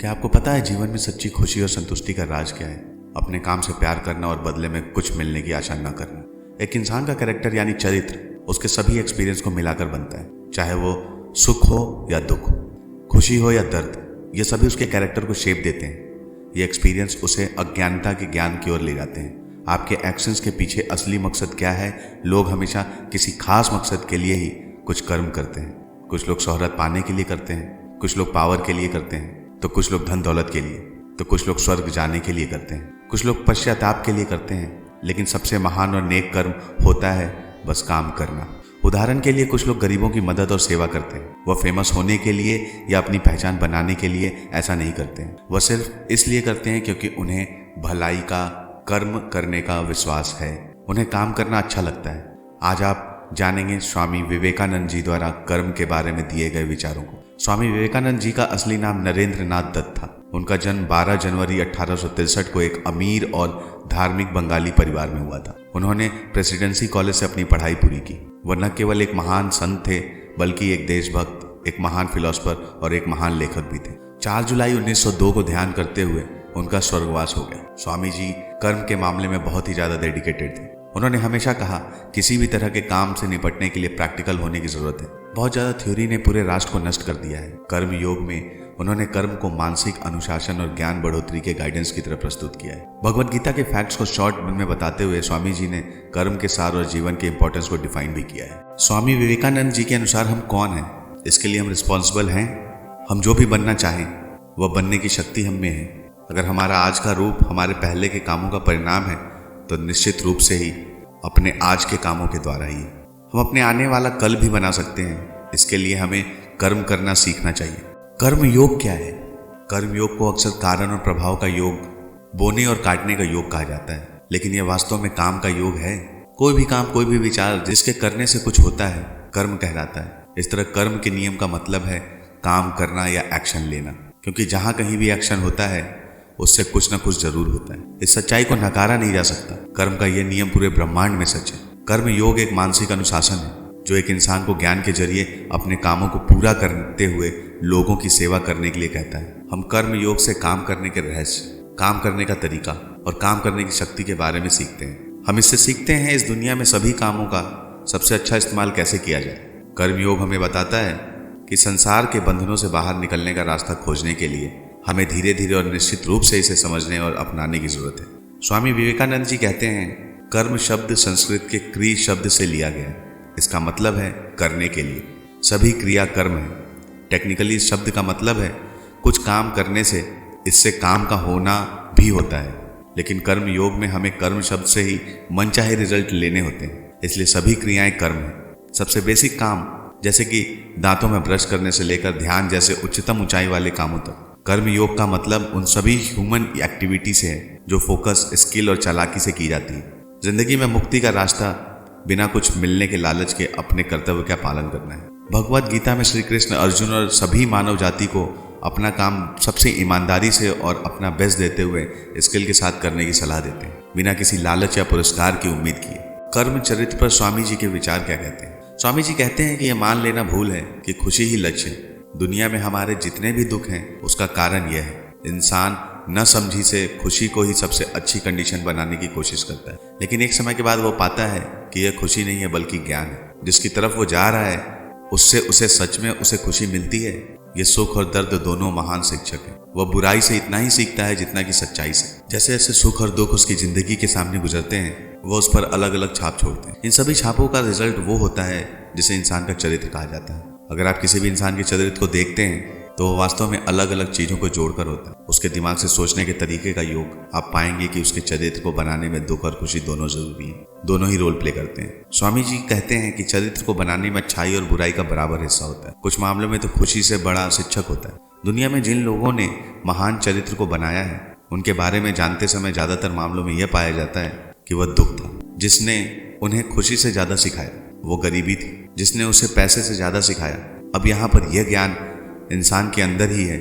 क्या आपको पता है जीवन में सच्ची खुशी और संतुष्टि का राज क्या है? अपने काम से प्यार करना और बदले में कुछ मिलने की आशा न करना। एक इंसान का कैरेक्टर यानी चरित्र उसके सभी एक्सपीरियंस को मिलाकर बनता है, चाहे वो सुख हो या दुख, खुशी हो या दर्द, ये सभी उसके कैरेक्टर को शेप देते हैं। ये एक्सपीरियंस उसे अज्ञानता के ज्ञान की ओर ले जाते हैं। आपके एक्शंस के पीछे असली मकसद क्या है? लोग हमेशा किसी खास मकसद के लिए ही कुछ कर्म करते हैं। कुछ लोग शोहरत पाने के लिए करते हैं, कुछ लोग पावर के लिए करते हैं, तो कुछ लोग धन दौलत के लिए, तो कुछ लोग स्वर्ग जाने के लिए करते हैं, कुछ लोग पश्चाताप के लिए करते हैं। लेकिन सबसे महान और नेक कर्म होता है बस काम करना। उदाहरण के लिए कुछ लोग गरीबों की मदद और सेवा करते हैं। वह फेमस होने के लिए या अपनी पहचान बनाने के लिए ऐसा नहीं करते हैं। वह सिर्फ इसलिए करते हैं क्योंकि उन्हें भलाई का कर्म करने का विश्वास है। उन्हें काम करना अच्छा लगता है। आज आप जानेंगे स्वामी विवेकानंद जी द्वारा कर्म के बारे में दिए गए विचारों को। स्वामी विवेकानंद जी का असली नाम नरेंद्र नाथ दत्त था। उनका जन्म 12 जनवरी 1863 को एक अमीर और धार्मिक बंगाली परिवार में हुआ था। उन्होंने प्रेसिडेंसी कॉलेज से अपनी पढ़ाई पूरी की। वह न केवल एक महान संत थे बल्कि एक देशभक्त, एक महान फिलोसफर और एक महान लेखक भी थे। 4 जुलाई 1902 को ध्यान करते हुए उनका स्वर्गवास हो गया। स्वामी जी कर्म के मामले में बहुत ही ज्यादा डेडिकेटेड थे। उन्होंने हमेशा कहा किसी भी तरह के काम से निपटने के लिए प्रैक्टिकल होने की जरूरत है। बहुत ज्यादा थ्योरी ने पूरे राष्ट्र को नष्ट कर दिया है। कर्म योग में उन्होंने कर्म को मानसिक अनुशासन और ज्ञान बढ़ोतरी के गाइडेंस की तरह प्रस्तुत किया है। भगवत गीता के फैक्ट्स को शॉर्ट में बताते हुए स्वामी जी ने कर्म के सार और जीवन के इंपॉर्टेंस को डिफाइन भी किया है। स्वामी विवेकानंद जी के अनुसार हम कौन हैं? इसके लिए हम रिस्पॉन्सिबल हैं। हम जो भी बनना चाहें वह बनने की शक्ति हम में है। अगर हमारा आज का रूप हमारे पहले के कामों का परिणाम है तो निश्चित रूप से ही अपने आज के कामों के द्वारा ही हम अपने आने वाला कल भी बना सकते हैं। इसके लिए हमें कर्म करना सीखना चाहिए। कर्म योग क्या है? कर्म योग को अक्सर कारण और प्रभाव का योग, बोने और काटने का योग कहा जाता है, लेकिन यह वास्तव में काम का योग है। कोई भी काम, कोई भी विचार जिसके करने से कुछ होता है कर्म कहलाता है। इस तरह कर्म के नियम का मतलब है काम करना या एक्शन लेना, क्योंकि जहां कहीं भी एक्शन होता है उससे कुछ ना कुछ जरूर होता है। इस सच्चाई को नकारा नहीं जा सकता। कर्म का यह नियम पूरे ब्रह्मांड में सच है। कर्म योग एक मानसिक अनुशासन है जो एक इंसान को ज्ञान के जरिए अपने कामों को पूरा करते हुए लोगों की सेवा करने के लिए कहता है। हम कर्म योग से काम करने के रहस्य, काम करने का तरीका और काम करने की शक्ति के बारे में सीखते हैं। हम इससे सीखते हैं इस दुनिया में सभी कामों का सबसे अच्छा इस्तेमाल कैसे किया जाए। कर्म योग हमें बताता है कि संसार के बंधनों से बाहर निकलने का रास्ता खोजने के लिए हमें धीरे धीरे और निश्चित रूप से इसे समझने और अपनाने की जरूरत है। स्वामी विवेकानंद जी कहते हैं कर्म शब्द संस्कृत के क्री शब्द से लिया गया है। इसका मतलब है करने के लिए। सभी क्रिया कर्म है। टेक्निकली इस शब्द का मतलब है कुछ काम करने से इससे काम का होना भी होता है, लेकिन कर्म योग में हमें कर्म शब्द से ही मनचाहे रिजल्ट लेने होते हैं। इसलिए सभी क्रियाएं कर्म है। सबसे बेसिक काम जैसे कि दांतों में ब्रश करने से लेकर ध्यान जैसे उच्चतम ऊंचाई वाले कामों तक। कर्म योग का मतलब उन सभी ह्यूमन एक्टिविटी से है जो फोकस, स्किल और चालाकी से की जाती है। जिंदगी में मुक्ति का रास्ता बिना कुछ मिलने के लालच के अपने कर्तव्य का पालन करना है। भगवत गीता में श्री कृष्ण अर्जुन और सभी मानव जाति को अपना काम सबसे ईमानदारी से और अपना बेस्ट देते हुए स्किल के साथ करने की सलाह देते हैं, बिना किसी लालच या पुरस्कार की उम्मीद किए। कर्म चरित्र पर स्वामी जी के विचार क्या कहते हैं? स्वामी जी कहते हैं कि यह मान लेना भूल है कि खुशी ही लक्ष्य है। दुनिया में हमारे जितने भी दुख हैं उसका कारण यह है इंसान न समझी से खुशी को ही सबसे अच्छी कंडीशन बनाने की कोशिश करता है, लेकिन एक समय के बाद वो पाता है कि यह खुशी नहीं है बल्कि ज्ञान है। जिसकी तरफ वो जा रहा है उससे उसे सच में उसे खुशी मिलती है। ये सुख और दर्द दोनों महान शिक्षक हैं। वह बुराई से इतना ही सीखता है जितना कि सच्चाई से। जैसे जैसे सुख और दुख उसकी जिंदगी के सामने गुजरते हैं वह उस पर अलग अलग छाप छोड़ते हैं। इन सभी छापों का रिजल्ट वो होता है जिसे इंसान का चरित्र कहा जाता है। अगर आप किसी भी इंसान के चरित्र को देखते हैं तो वो वास्तव में अलग अलग चीजों को जोड़कर होता है। उसके दिमाग से सोचने के तरीके का योग आप पाएंगे कि उसके चरित्र को बनाने में दुख और खुशी दोनों जरूरी हैं। दोनों ही रोल प्ले करते हैं। स्वामी जी कहते हैं कि चरित्र को बनाने में अच्छाई और बुराई का बराबर हिस्सा होता है। कुछ मामलों में तो खुशी से बड़ा शिक्षक होता है। दुनिया में जिन लोगों ने महान चरित्र को बनाया है उनके बारे में जानते समय ज्यादातर मामलों में यह पाया जाता है कि वह दुख था जिसने उन्हें खुशी से ज्यादा सिखाया। वो गरीबी थी जिसने उसे पैसे से ज्यादा सिखाया। अब यहाँ पर यह ज्ञान इंसान के अंदर ही है,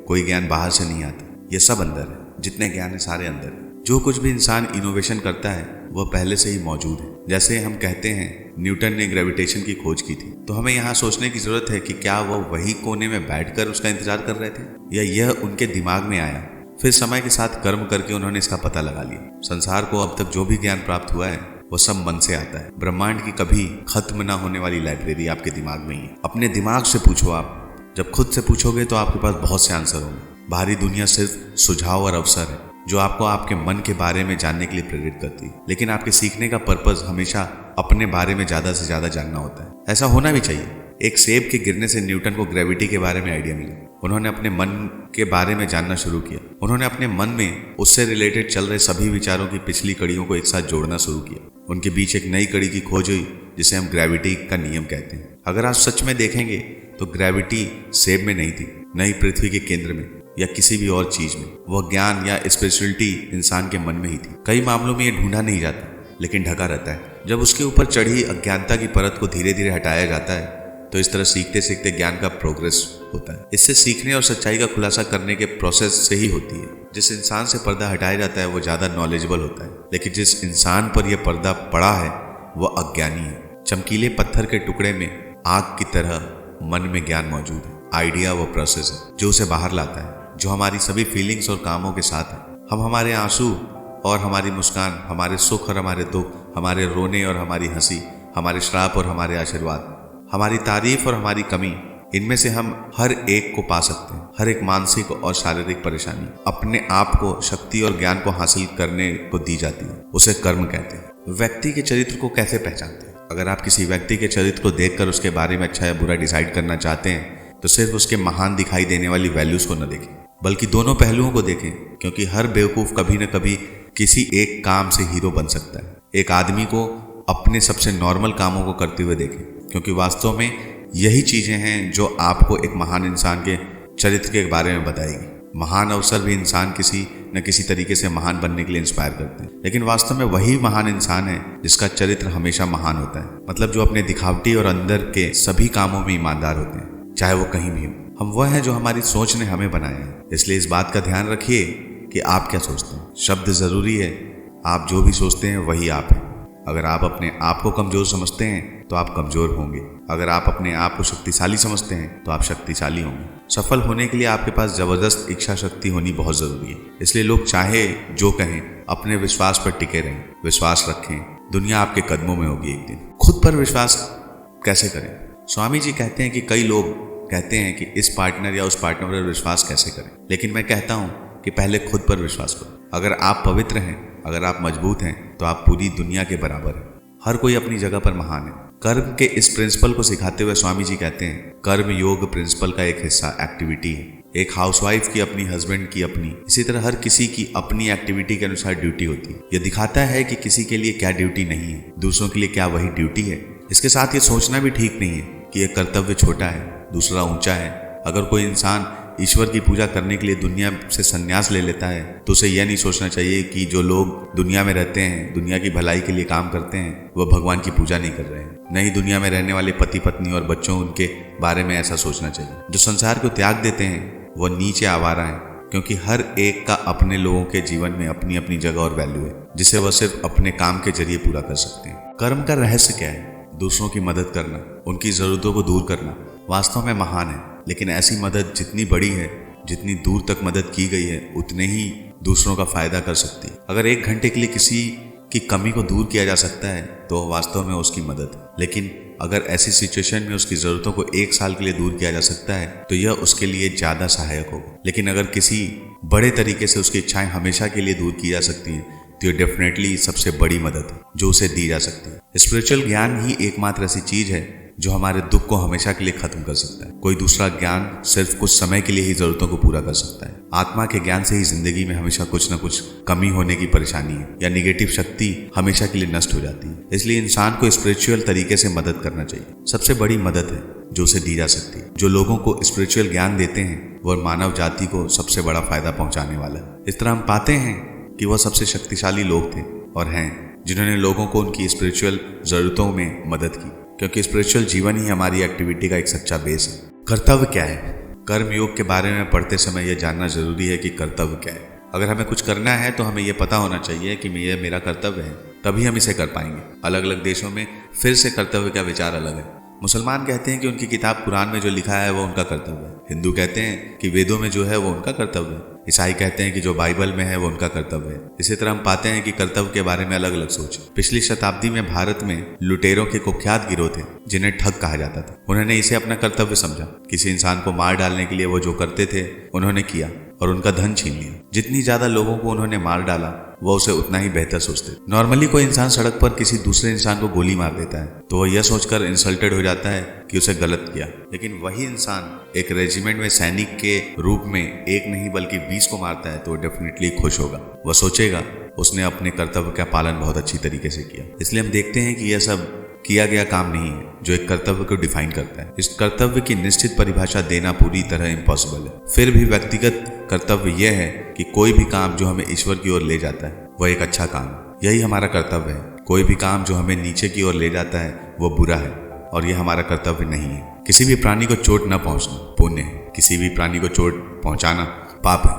कोई ज्ञान बाहर से नहीं आता। यह सब अंदर है। जितने ज्ञान है सारे अंदर है। जो कुछ भी इंसान इनोवेशन करता है वह पहले से ही मौजूद है। जैसे हम कहते हैं न्यूटन ने ग्रेविटेशन की खोज की थी, तो हमें यहाँ सोचने की जरूरत है कि क्या वो वही कोने में बैठकर उसका इंतजार कर रहे थे या यह उनके दिमाग में आया। फिर समय के साथ कर्म करके उन्होंने इसका पता लगा लिया। संसार को अब तक जो भी ज्ञान प्राप्त हुआ है वो सब मन से आता है। ब्रह्मांड की कभी खत्म ना होने वाली लाइब्रेरी आपके दिमाग में ही है। अपने दिमाग से पूछो। आप जब खुद से पूछोगे तो आपके पास बहुत से आंसर होंगे। बाहरी दुनिया सिर्फ सुझाव और अवसर है जो आपको आपके मन के बारे में जानने के लिए प्रेरित करती है, लेकिन आपके सीखने का पर्पस हमेशा अपने बारे में ज्यादा से ज्यादा जानना होता है। ऐसा होना भी चाहिए। एक सेब के गिरने से न्यूटन को ग्रेविटी के बारे में आइडिया मिला। उन्होंने अपने मन के बारे में जानना शुरू किया। उन्होंने अपने मन में उससे रिलेटेड चल रहे सभी विचारों की पिछली कड़ियों को एक साथ जोड़ना शुरू किया। उनके बीच एक नई कड़ी की खोज हुई जिसे हम ग्रेविटी का नियम कहते हैं। अगर आप सच में देखेंगे तो ग्रेविटी सेब में नहीं थी, न ही पृथ्वी के केंद्र में या किसी भी और चीज में। वह ज्ञान या स्पिरिचुअलिटी इंसान के मन में ही थी। कई मामलों में यह ढूंढा नहीं जाता लेकिन ढका रहता है। जब उसके ऊपर चढ़ी अज्ञानता की परत को धीरे धीरे हटाया जाता है तो इस तरह सीखते सीखते ज्ञान का प्रोग्रेस होता है। इससे सीखने और सच्चाई का खुलासा करने के प्रोसेस से ही होती है। जिस इंसान से पर्दा हटाया जाता है वो ज्यादा नॉलेजेबल होता है, लेकिन जिस इंसान पर यह पर्दा पड़ा है वह अज्ञानी है। चमकीले पत्थर के टुकड़े में आग की तरह मन में ज्ञान मौजूद है। आइडिया वो प्रोसेस है जो उसे बाहर लाता है, जो हमारी सभी फीलिंग्स और कामों के साथ है। हम हमारे आंसू और हमारी मुस्कान, हमारे सुख और हमारे दुख, हमारे रोने और हमारी हंसी, हमारे श्राप और हमारे आशीर्वाद, हमारी तारीफ और हमारी कमी, इनमें से हम हर एक को पा सकते हैं। हर एक मानसिक और शारीरिक परेशानी अपने आप को शक्ति और ज्ञान को हासिल करने को दी जाती है। उसे कर्म कहते हैं। व्यक्ति के चरित्र को कैसे पहचानते हैं? अगर आप किसी व्यक्ति के चरित्र को देखकर उसके बारे में अच्छा या बुरा डिसाइड करना चाहते हैं तो सिर्फ उसके महान दिखाई देने वाली वैल्यूज को न देखें, बल्कि दोनों पहलुओं को देखें, क्योंकि हर बेवकूफ कभी न कभी किसी एक काम से हीरो बन सकता है। एक आदमी को अपने सबसे नॉर्मल कामों को करते हुए देखें, क्योंकि वास्तव में यही चीजें हैं जो आपको एक महान इंसान के चरित्र के बारे में बताएगी। महान अवसर भी इंसान किसी न किसी तरीके से महान बनने के लिए इंस्पायर करते हैं, लेकिन वास्तव में वही महान इंसान है जिसका चरित्र हमेशा महान होता है। मतलब जो अपने दिखावटी और अंदर के सभी कामों में ईमानदार होते हैं, चाहे वो कहीं भी हो। हम वह हैं जो हमारी सोच ने हमें बनाया है। इसलिए इस बात का ध्यान रखिए कि आप क्या सोचते हैं। शब्द जरूरी है, आप जो भी सोचते हैं वही आप हैं। अगर आप अपने आप को कमजोर समझते हैं तो आप कमजोर होंगे। अगर आप अपने आप को शक्तिशाली समझते हैं तो आप शक्तिशाली होंगे। सफल होने के लिए आपके पास जबरदस्त इच्छा शक्ति होनी बहुत जरूरी है। इसलिए लोग चाहे जो कहें, अपने विश्वास पर टिके रहें, विश्वास रखें। दुनिया आपके कदमों में होगी एक दिन। खुद पर विश्वास कैसे करें? स्वामी जी कहते हैं कि कई लोग कहते हैं कि इस पार्टनर या उस पार्टनर पर विश्वास कैसे करें, लेकिन मैं कहता हूं कि पहले खुद पर विश्वास करो। अगर आप पवित्र हैं, अगर आप मजबूत हैं, तो आप पूरी दुनिया के बराबर हैं। हर कोई अपनी जगह पर महान है। कर्म के इस प्रिंसिपल को सिखाते हुए स्वामी जी कहते हैं, कर्म योग प्रिंसिपल का एक हिस्सा एक्टिविटी है। एक हाउसवाइफ की अपनी, हस्बैंड की अपनी, इसी तरह हर किसी की अपनी एक्टिविटी के अनुसार ड्यूटी होती है। यह दिखाता है कि किसी के लिए क्या ड्यूटी नहीं है, दूसरों के लिए क्या वही ड्यूटी है। इसके साथ ये सोचना भी ठीक नहीं है कि यह कर्तव्य छोटा है, दूसरा ऊंचा है। अगर कोई इंसान ईश्वर की पूजा करने के लिए दुनिया से संन्यास ले लेता है तो उसे यह नहीं सोचना चाहिए कि जो लोग दुनिया में रहते हैं, दुनिया की भलाई के लिए काम करते हैं, वह भगवान की पूजा नहीं कर रहे हैं। नहीं दुनिया में रहने वाले पति पत्नी और बच्चों, उनके बारे में ऐसा सोचना चाहिए। जो संसार को त्याग देते हैं वह नीचे आवारा है, क्योंकि हर एक का अपने लोगों के जीवन में अपनी अपनी जगह और वैल्यू है, जिसे वह सिर्फ अपने काम के जरिए पूरा कर सकते हैं। कर्म का रहस्य क्या है? दूसरों की मदद करना, उनकी जरूरतों को दूर करना वास्तव में महान है। लेकिन ऐसी मदद जितनी बड़ी है, जितनी दूर तक मदद की गई है, उतने ही दूसरों का फायदा कर सकती है। अगर 1 घंटे के लिए किसी की कमी को दूर किया जा सकता है तो वास्तव में उसकी मदद है। लेकिन अगर ऐसी सिचुएशन में उसकी जरूरतों को 1 साल के लिए दूर किया जा सकता है तो यह उसके लिए ज्यादा सहायक होगा। लेकिन अगर किसी बड़े तरीके से उसकी इच्छाएं हमेशा के लिए दूर की जा सकती हैं तो ये डेफिनेटली सबसे बड़ी मदद है जो उसे दी जा सकती है। स्पिरिचुअल ज्ञान ही एकमात्र ऐसी चीज है जो हमारे दुख को हमेशा के लिए खत्म कर सकता है। कोई दूसरा ज्ञान सिर्फ कुछ समय के लिए ही जरूरतों को पूरा कर सकता है। आत्मा के ज्ञान से ही जिंदगी में हमेशा कुछ न कुछ कमी होने की परेशानी है या निगेटिव शक्ति हमेशा के लिए नष्ट हो जाती है। इसलिए इंसान को स्पिरिचुअल तरीके से मदद करना चाहिए। सबसे बड़ी मदद है जो उसे दी जा सकती है। जो लोगों को स्पिरिचुअल ज्ञान देते हैं वह मानव जाति को सबसे बड़ा फायदा पहुंचाने वाला है। इस तरह हम पाते हैं कि वह सबसे शक्तिशाली लोग थे और हैं जिन्होंने लोगों को उनकी स्पिरिचुअल जरूरतों में मदद की, क्योंकि स्पिरिचुअल जीवन ही हमारी एक्टिविटी का एक सच्चा बेस है। कर्तव्य क्या है? कर्म योग के बारे में पढ़ते समय यह जानना जरूरी है कि कर्तव्य क्या है। अगर हमें कुछ करना है तो हमें यह पता होना चाहिए कि यह मेरा कर्तव्य है, तभी हम इसे कर पाएंगे। अलग अलग देशों में फिर से कर्तव्य का विचार अलग है। मुसलमान कहते हैं कि उनकी किताब कुरान में जो लिखा है वो उनका कर्तव्य है। हिंदू कहते हैं कि वेदों में जो है वो उनका कर्तव्य है। ईसाई कहते हैं कि जो बाइबल में है वो उनका कर्तव्य है। इसी तरह हम पाते हैं कि कर्तव्य के बारे में अलग अलग सोच। पिछली शताब्दी में भारत में लुटेरों के कुख्यात गिरोह थे जिन्हें ठग कहा जाता था। उन्होंने इसे अपना कर्तव्य समझा। किसी इंसान को मार डालने के लिए वो जो करते थे उन्होंने किया और उनका धन छीन लिया। जितनी ज्यादा लोगों को उन्होंने मार डाला वो उसे उतना ही बेहतर सोचते। नॉर्मली कोई इंसान सड़क पर किसी दूसरे इंसान को गोली मार देता है तो वह यह सोचकर इंसल्टेड हो जाता है कि उसे गलत किया, लेकिन वही इंसान एक रेजिमेंट में सैनिक के रूप में एक नहीं बल्कि 20 को मारता है तो डेफिनेटली खुश होगा। वह सोचेगा उसने अपने कर्तव्य का पालन बहुत अच्छी तरीके से किया। इसलिए हम देखते हैं कि यह सब किया गया काम नहीं है जो एक कर्तव्य को डिफाइन करता है। इस कर्तव्य की निश्चित परिभाषा देना पूरी तरह इम्पॉसिबल है। फिर भी व्यक्तिगत कर्तव्य यह है कि कोई भी काम जो हमें ईश्वर की ओर ले जाता है वह एक अच्छा काम है। यही हमारा कर्तव्य है। कोई भी काम जो हमें नीचे की ओर ले जाता है वह बुरा है और यह हमारा कर्तव्य नहीं है। किसी भी प्राणी को चोट न पहुंचना पुण्य है, किसी भी प्राणी को चोट पहुंचाना पाप है।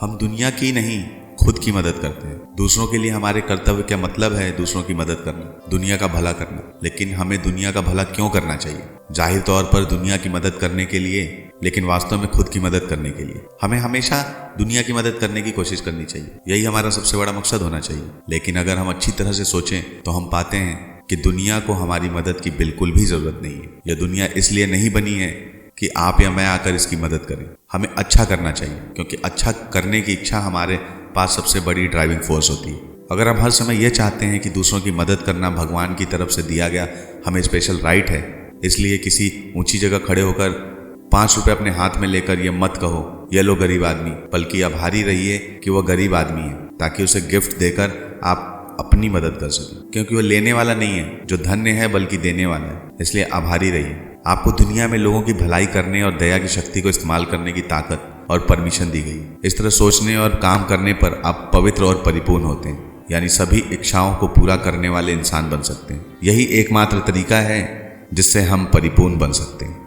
हम दुनिया की नहीं खुद की मदद करते हैं। दूसरों के लिए हमारे कर्तव्य का मतलब है दूसरों की मदद करना, दुनिया का भला करना। लेकिन हमें दुनिया का भला क्यों करना चाहिए? जाहिर तौर पर दुनिया की मदद करने के लिए, लेकिन वास्तव में खुद की मदद करने के लिए। हमें हमेशा दुनिया की मदद करने की कोशिश करनी चाहिए। यही हमारा सबसे बड़ा मकसद होना चाहिए। लेकिन अगर हम अच्छी तरह से सोचें तो हम पाते हैं कि दुनिया को हमारी मदद की बिल्कुल भी जरूरत नहीं है। यह दुनिया इसलिए नहीं बनी है कि आप या मैं आकर इसकी मदद करें। हमें अच्छा करना चाहिए क्योंकि अच्छा करने की इच्छा हमारे पास सबसे बड़ी ड्राइविंग फोर्स होती है। अगर हम हर समय यह चाहते हैं कि दूसरों की मदद करना भगवान की तरफ से दिया गया हमें स्पेशल राइट है, इसलिए किसी ऊंची जगह खड़े होकर 5 रुपए अपने हाथ में लेकर ये मत कहो ये लो गरीब आदमी, बल्कि आभारी रहिए कि वह गरीब आदमी है ताकि उसे गिफ्ट देकर आप अपनी मदद कर सकें। क्योंकि वह लेने वाला नहीं है जो धन्य है बल्कि देने वाला है। इसलिए आभारी रहिए। आपको दुनिया में लोगों की भलाई करने और दया की शक्ति को इस्तेमाल करने की ताकत और परमिशन दी गई। इस तरह सोचने और काम करने पर आप पवित्र और परिपूर्ण होते हैं, यानी सभी इच्छाओं को पूरा करने वाले इंसान बन सकते हैं। यही एकमात्र तरीका है जिससे हम परिपूर्ण बन सकते हैं।